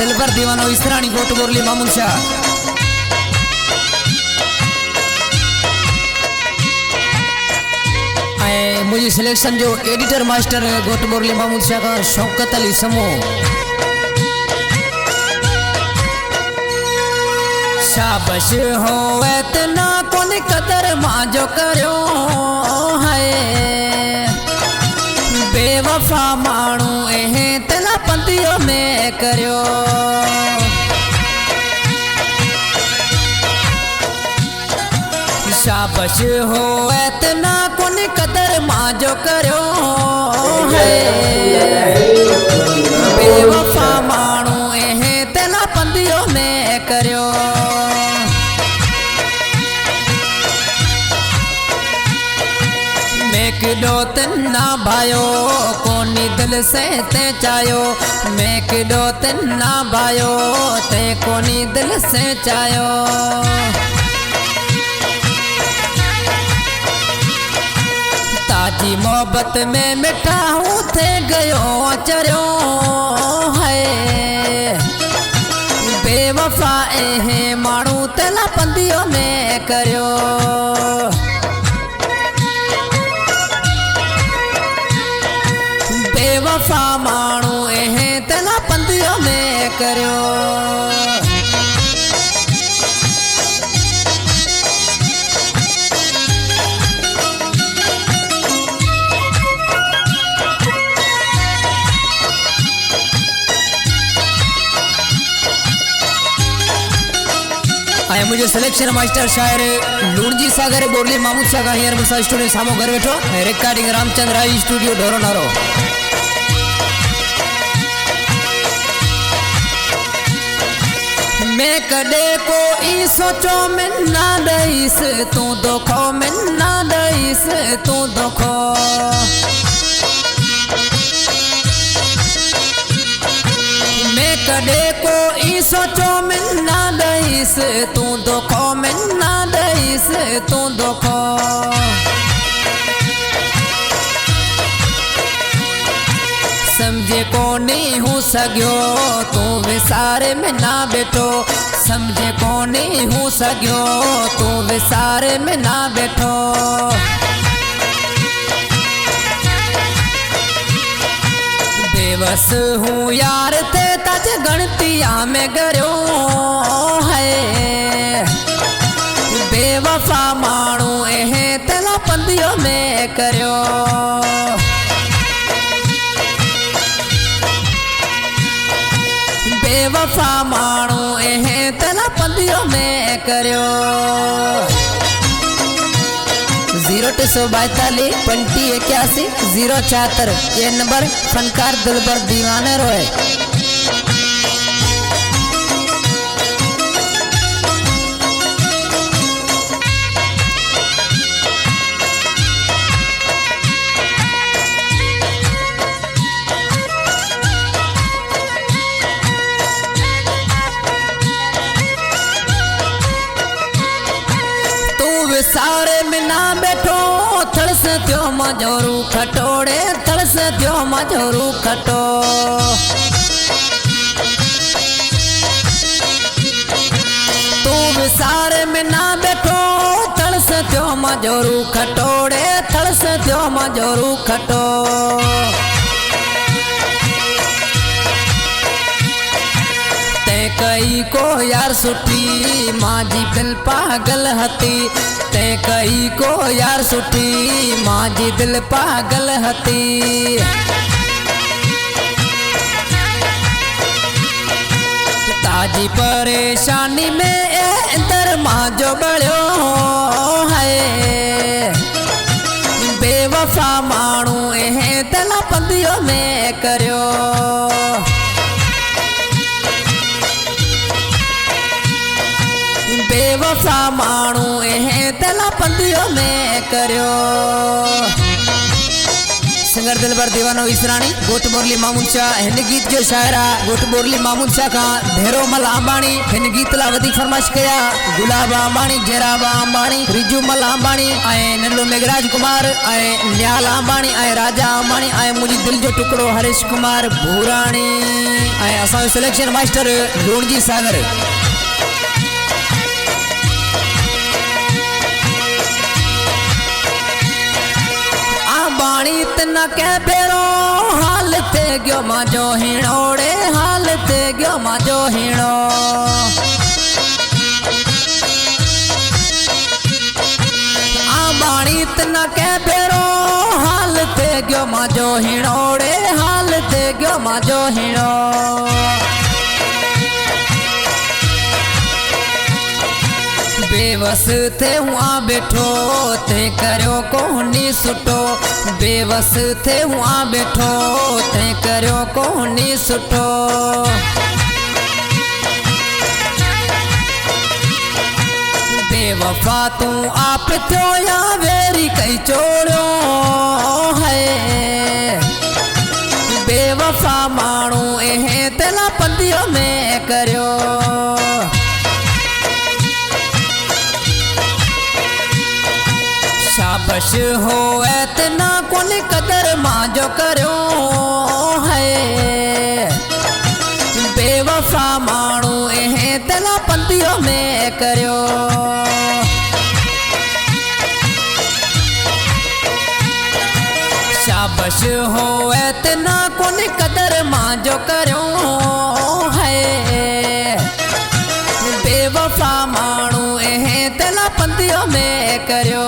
दिल पर दीवानो इसरानी गोट बोरली मामून शाह। मुझे सिलेक्शन जो एडिटर मास्टर गोट बोरली मामून शाह का शौकत अली समूह। शाबाश हो इतना कौन कदर मां जो करो है बेवफा मानू एह तेला पंदियों में करो। शाबाश हो इतना कौन कदर मां जो करो है बेवफा मानू एह तेला पंदियों में करो। मैं किडो तिन्ना भायो कोनी दिल से ते चायो। मैं किडो तिन्ना भायो ते कोनी दिल से चायो। ताजी मोहब्बत में मिठा हूँ थे गयो चरो है बेवफा एह मानू तेला पंदियों में करो। बेवफा मानू एह तेला पंदियों में करो। आया मुझे सिलेक्शन मास्टर शायर लूणजी सागर बोरली मामूद शाह का हियर मुसा स्टूडियो सामो घर बैठो रिकॉर्डिंग रामचंद्र राय स्टूडियो ढोरो नारो। मैं कदे को ई सोचो मैं ना दईस तू दुखो मैं ना दईस तू दुखो। मैं कदे को ई सोचो मैं ना दईस तू दुखो मैं ना दईस तू दुखो। समझे को नहीं हूँ सग्यो तू विसारे में ना बैठो। समझे को नहीं हूँ सग्यो तू विसारे में ना बैठो। बेबस हूँ यार ते तज गणतिया में गयो है बेवफा मानू एह तेला पंदियों में करो। बेवफा मानू एह तेला पंदियों में करो। 0242 2081 074 ये नंबर फनकार दिलबर दीवाने रोए। सारे में ना बैठो थड़स त्यो मजोरू खटोड़े थड़स त्यो मजोरू खटो। तू सारे में ना बैठो थड़स त्यो मजोरू खटोड़े थड़स त्यो मजोरू खटो। कई को यार सुठी माँ जी दिल पागल हती। ते कई को यार सुठी माँ जी दिल पागल हती। ताजी परेशानी में इंदर माँ जो बड़ो है बेवफा मानू एह तेला पंदियों में करो। बेवफा मानू एह तेला पंदियों में करो। सिंगर दिलबर दीवानो इसरानी गोट बोरली मामून शाह हिन गीत जो शायरा गोट बोरली मामून शाह का भेरो मल अंबाणी हिन गीत ला वधी फरमाइश कया गुलाबा अंबाणी जेराबा अंबाणी रिजू मल अंबाणी आए नल्लू मेघराज कुमार आए न्याल अंबाणी आए राजा अंबाणी आए मुझी दिल जो टुकड़ो हरीश कुमार भूराणी आए असा सिलेक्शन मास्टर लूणजी सागर बाणी तना के भेरो हाल ते गयो माजो हिणोड़े हाल ते गयो माजो हिणो बाणी तना के भेरो हाल ते गयो माजो हिणोड़े हाल ते गयो माजो हिणो बेवस थे हुआ बैठो ते करो कोहनी सुटो बेवस थे हुआ बैठो ते करो कोहनी सुटो बेवफा तू आप थो या वेरी कई चोड़ो है बेवफा मानू एहे तेला पंदियों में करो शाबश हो इतना कोन कदर मांजो करो है बेवफा मानू एहे तेला पंदियों में करो शाबश हो इतना कोन कदर मांजो करो है बेवफा मानू एहे तेला पंदियों में करो